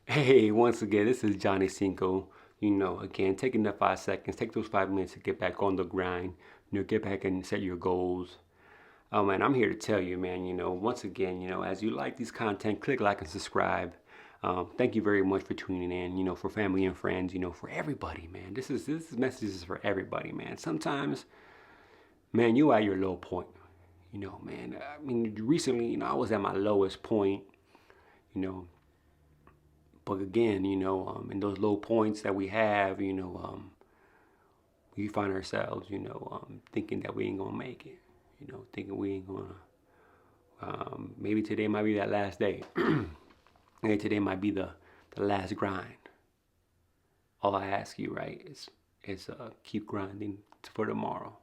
Hey, once again, this is Jony Cinco. Again, taking the 5 seconds, take those 5 minutes to get back on the grind. Get back and set your goals. Oh man, I'm here to tell you, man. Once again, as you like these content, click like and subscribe. Thank you very much for tuning in. For family and friends. For everybody, man. This message is for everybody, man. Sometimes, man, you at your low point. Man. I mean, recently, I was at my lowest point. You know, But again, in those low points that we have, we find ourselves, thinking that we ain't gonna make it. Thinking we ain't gonna. Maybe today might be that last day. Maybe today might be the last grind. All I ask you, right, is keep grinding for tomorrow.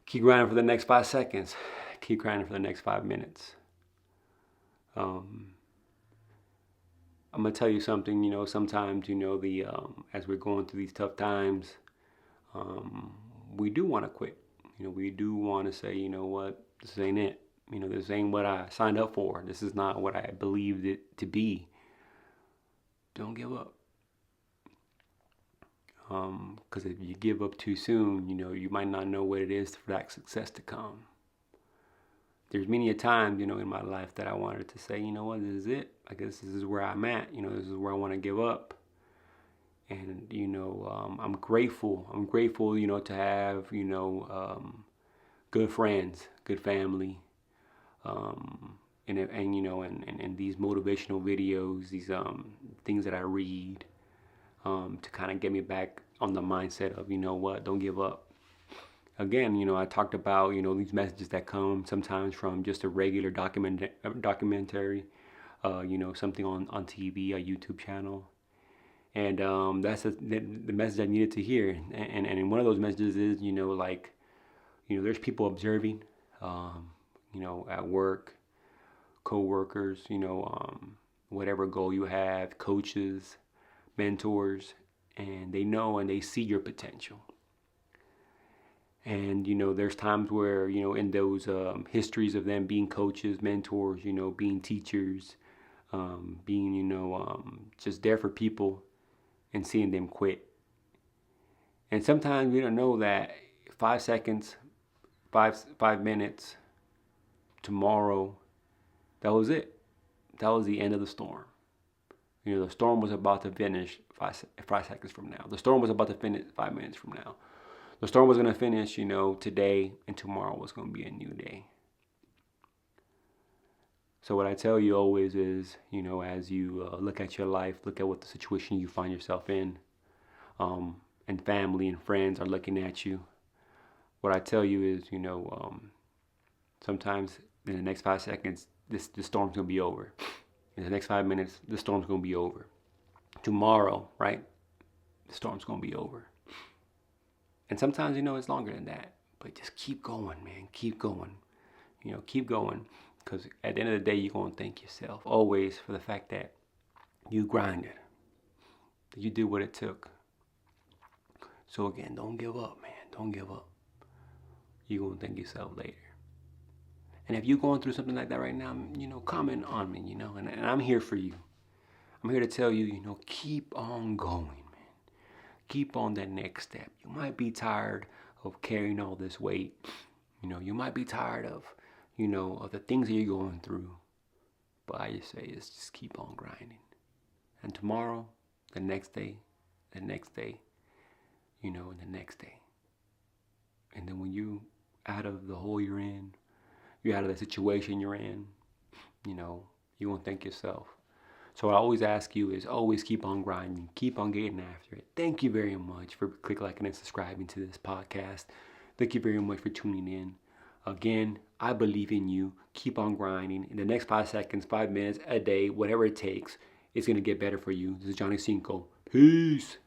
Keep grinding for the next 5 seconds. Keep grinding for the next 5 minutes. I'm gonna tell you something. Sometimes as we're going through these tough times, we do want to quit. We do want to say, what, this ain't it. This ain't what I signed up for. This is not what I believed it to be. Don't give up. Because if you give up too soon, you might not know what it is for that success to come. There's many a time, in my life that I wanted to say, what, this is it. I guess this is where I'm at. This is where I want to give up. And, I'm grateful. I'm grateful, to have, good friends, good family. And these motivational videos, these things that I read, to kind of get me back on the mindset of, what, don't give up. Again, I talked about, these messages that come sometimes from just a regular documentary, something on TV, a YouTube channel. And that's the message I needed to hear. And one of those messages is, there's people observing, at work, co-workers, whatever goal you have, coaches, mentors, and they know and they see your potential. And, there's times where, in those histories of them being coaches, mentors, being teachers, being, just there for people and seeing them quit. And sometimes we don't know that 5 seconds, 5 minutes, tomorrow, that was it. That was the end of the storm. The storm was about to finish 5 seconds from now. The storm was about to finish 5 minutes from now. The storm was going to finish, today, and tomorrow was going to be a new day. So what I tell you always is, as you look at your life, look at what the situation you find yourself in, and family and friends are looking at you. What I tell you is, sometimes in the next 5 seconds, the storm's going to be over. In the next 5 minutes, the storm's going to be over. Tomorrow, right, the storm's going to be over. And sometimes, it's longer than that. But just keep going, man. Keep going. Keep going. Because at the end of the day, you're going to thank yourself always for the fact that you grinded. That you did what it took. So again, don't give up, man. Don't give up. You're going to thank yourself later. And if you're going through something like that right now, comment on me, and I'm here for you. I'm here to tell you, keep on going. Keep on that next step. You might be tired of carrying all this weight. You might be tired of, of the things that you're going through. But I just say is just keep on grinding. And tomorrow, the next day, and the next day. And then when you out of the hole you're in, you're out of the situation you're in, you're going to thank yourself. So what I always ask you is always keep on grinding, keep on getting after it. Thank you very much for liking and subscribing to this podcast. Thank you very much for tuning in. Again, I believe in you. Keep on grinding. In the next 5 seconds, 5 minutes, a day, whatever it takes, it's going to get better for you. This is Jony Cinco. Peace.